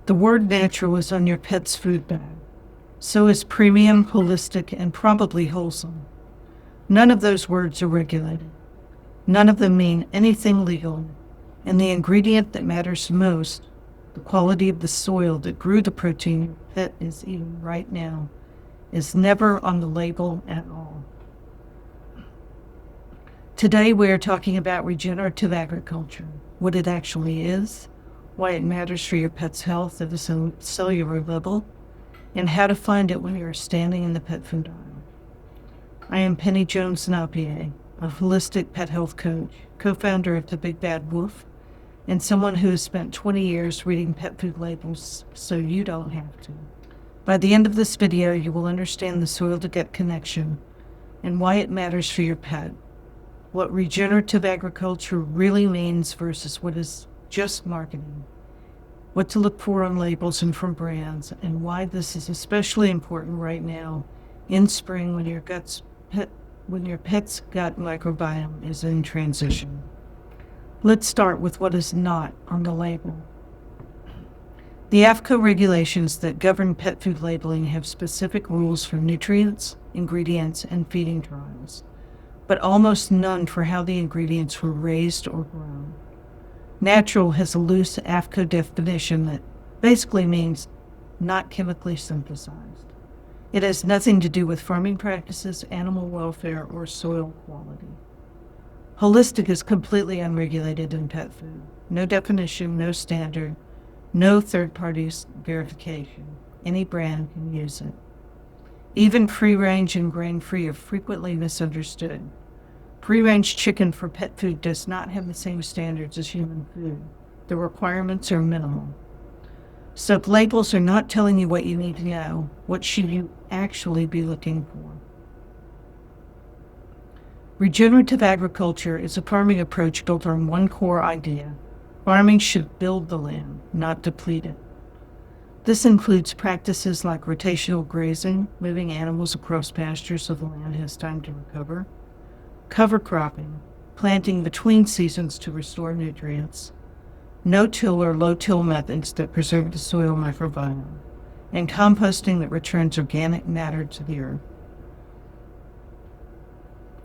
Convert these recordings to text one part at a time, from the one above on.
The word natural is on your pet's food bag. So is premium, holistic, and probably wholesome. None of those words are regulated. None of them mean anything legal. And the ingredient that matters most, the quality of the soil that grew the protein your pet is eating right now, is never on the label at all. Today we are talking about regenerative agriculture, what it actually is, why it matters for your pet's health at a cellular level, and how to find it when you are standing in the pet food aisle. I am Pennye Jones-Napier, a holistic pet health coach, co-founder of the Big Bad Woof, and someone who has spent 20 years reading pet food labels so you don't have to. By the end of this video, you will understand the soil-to-gut connection and why it matters for your pet, what regenerative agriculture really means versus what is just marketing, what to look for on labels and from brands, and why this is especially important right now in spring when your pet's gut microbiome is in transition. Let's start with what is not on the label. The AAFCO regulations that govern pet food labeling have specific rules for nutrients, ingredients, and feeding trials, but almost none for how the ingredients were raised or grown. Natural has a loose AAFCO definition that basically means not chemically synthesized. It has nothing to do with farming practices, animal welfare, or soil quality. Holistic is completely unregulated in pet food. No definition, no standard, no third-party verification. Any brand can use it. Even free-range and grain-free are frequently misunderstood. Free-range chicken for pet food does not have the same standards as human food. The requirements are minimal. So labels are not telling you what you need to know. What should you actually be looking for? Regenerative agriculture is a farming approach built on one core idea. Farming should build the land, not deplete it. This includes practices like rotational grazing, moving animals across pastures so the land has time to recover, cover cropping, planting between seasons to restore nutrients, no-till or low-till methods that preserve the soil microbiome, and composting that returns organic matter to the earth.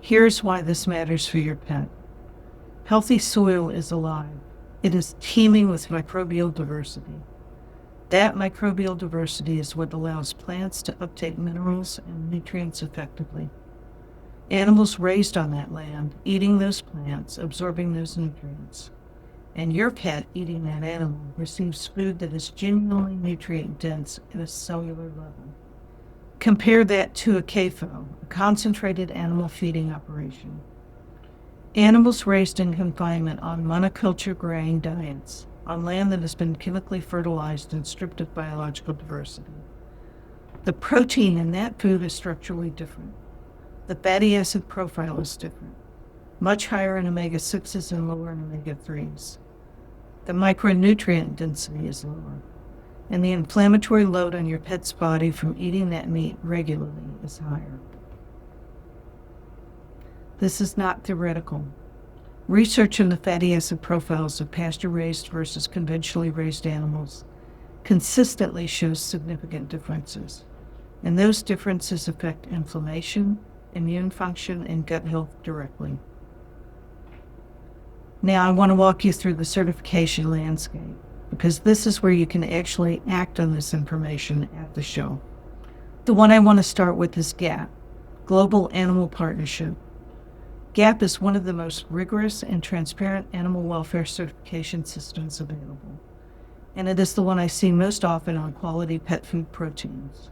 Here's why this matters for your pet. Healthy soil is alive. It is teeming with microbial diversity. That microbial diversity is what allows plants to uptake minerals and nutrients effectively. Animals raised on that land, eating those plants, absorbing those nutrients. And your pet, eating that animal, receives food that is genuinely nutrient-dense at a cellular level. Compare that to a CAFO, a concentrated animal feeding operation. Animals raised in confinement on monoculture grain diets, on land that has been chemically fertilized and stripped of biological diversity. The protein in that food is structurally different. The fatty acid profile is different, much higher in omega-6s and lower in omega-3s. The micronutrient density is lower, and the inflammatory load on your pet's body from eating that meat regularly is higher. This is not theoretical. Research on the fatty acid profiles of pasture-raised versus conventionally raised animals consistently shows significant differences, and those differences affect inflammation, immune function, and gut health directly. Now I want to walk you through the certification landscape, because this is where you can actually act on this information at the show. The one I want to start with is GAP, Global Animal Partnership. GAP is one of the most rigorous and transparent animal welfare certification systems available, and it is the one I see most often on quality pet food proteins.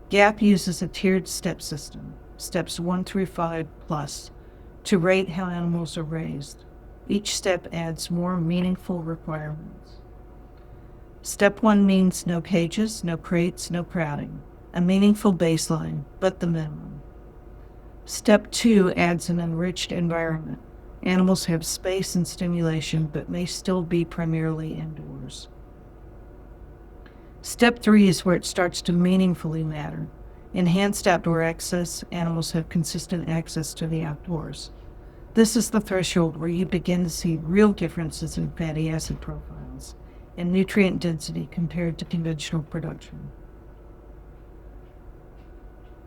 GAP uses a tiered step system, steps 1 through 5 plus, to rate how animals are raised. Each step adds more meaningful requirements. Step 1 means no cages, no crates, no crowding, a meaningful baseline, but the minimum. Step 2 adds an enriched environment. Animals have space and stimulation, but may still be primarily indoors. Step 3 is where it starts to meaningfully matter. Enhanced outdoor access, animals have consistent access to the outdoors. This is the threshold where you begin to see real differences in fatty acid profiles and nutrient density compared to conventional production.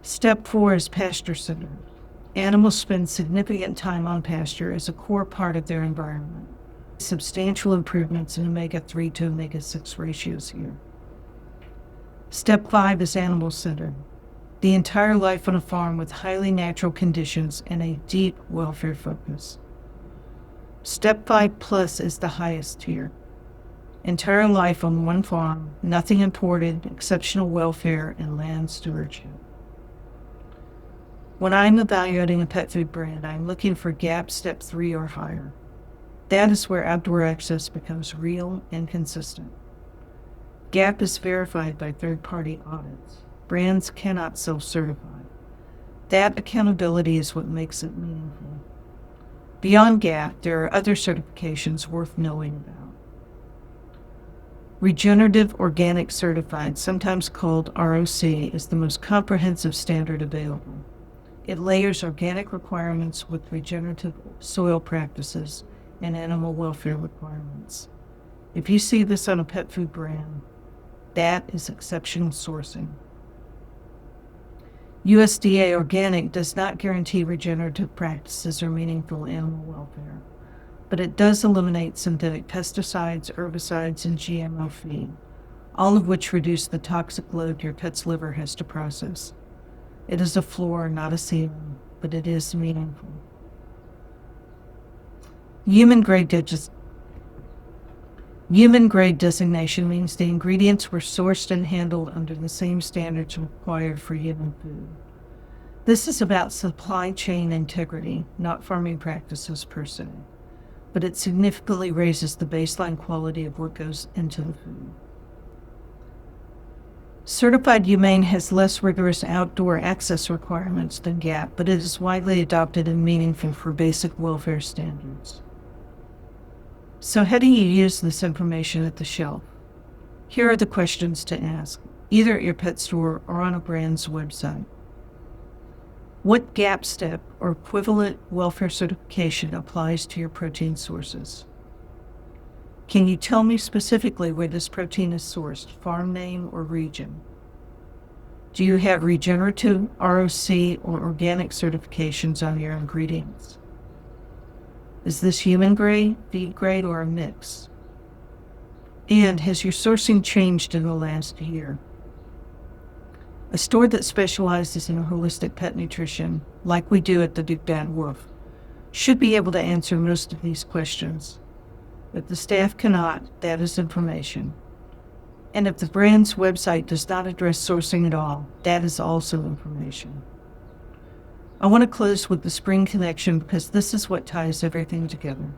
Step 4 is pasture-centered. Animals spend significant time on pasture as a core part of their environment. Substantial improvements in omega-3 to omega-6 ratios here. Step 5 is animal-centered. The entire life on a farm with highly natural conditions and a deep welfare focus. Step 5 plus is the highest tier. Entire life on one farm, nothing imported, exceptional welfare, and land stewardship. When I'm evaluating a pet food brand, I'm looking for GAP Step 3 or higher. That is where outdoor access becomes real and consistent. GAP is verified by third-party audits. Brands cannot self-certify. That accountability is what makes it meaningful. Beyond GAP, there are other certifications worth knowing about. Regenerative Organic Certified, sometimes called ROC, is the most comprehensive standard available. It layers organic requirements with regenerative soil practices and animal welfare requirements. If you see this on a pet food brand, that is exceptional sourcing. USDA Organic does not guarantee regenerative practices or meaningful animal welfare, but it does eliminate synthetic pesticides, herbicides, and GMO feed, all of which reduce the toxic load your pet's liver has to process. It is a floor, not a ceiling, but it is meaningful. Human grade designation means the ingredients were sourced and handled under the same standards required for human food. This is about supply chain integrity, not farming practices per se, but it significantly raises the baseline quality of what goes into the food. Certified Humane has less rigorous outdoor access requirements than GAP, but it is widely adopted and meaningful for basic welfare standards. So how do you use this information at the shelf? Here are the questions to ask, either at your pet store or on a brand's website. What GAP step or equivalent welfare certification applies to your protein sources? Can you tell me specifically where this protein is sourced, farm name or region? Do you have regenerative, ROC, or organic certifications on your ingredients? Is this human grade, feed grade, or a mix? And has your sourcing changed in the last year? A store that specializes in holistic pet nutrition, like we do at the Big Bad Wolf, should be able to answer most of these questions. If the staff cannot, that is information. And if the brand's website does not address sourcing at all, that is also information. I want to close with the spring connection because this is what ties everything together.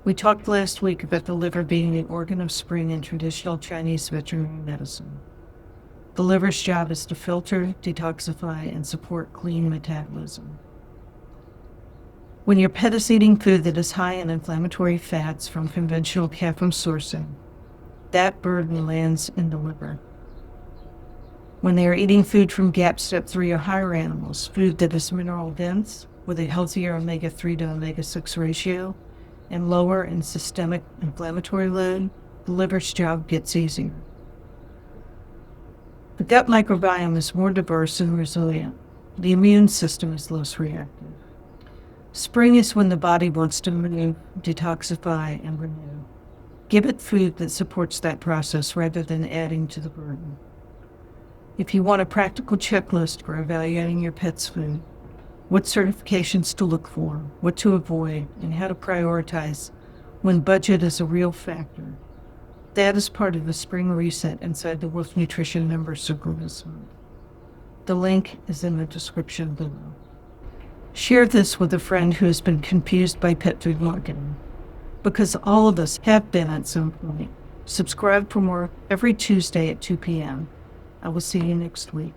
We talked last week about the liver being the organ of spring in traditional Chinese veterinary medicine. The liver's job is to filter, detoxify, and support clean metabolism. When your pet is eating food that is high in inflammatory fats from conventional CAFM sourcing, that burden lands in the liver. When they are eating food from GAP Step 3 or higher animals, food that is mineral dense with a healthier omega-3 to omega-6 ratio and lower in systemic inflammatory load, the liver's job gets easier. The gut microbiome is more diverse and resilient. The immune system is less reactive. Spring is when the body wants to move, detoxify, and renew. Give it food that supports that process rather than adding to the burden. If you want a practical checklist for evaluating your pet's food, what certifications to look for, what to avoid, and how to prioritize when budget is a real factor, that is part of the spring reset inside the Woof Nutrition Members Circle this month. The link is in the description below. Share this with a friend who has been confused by pet food marketing, because all of us have been at some point. Subscribe for more every Tuesday at 2 p.m. I will see you next week.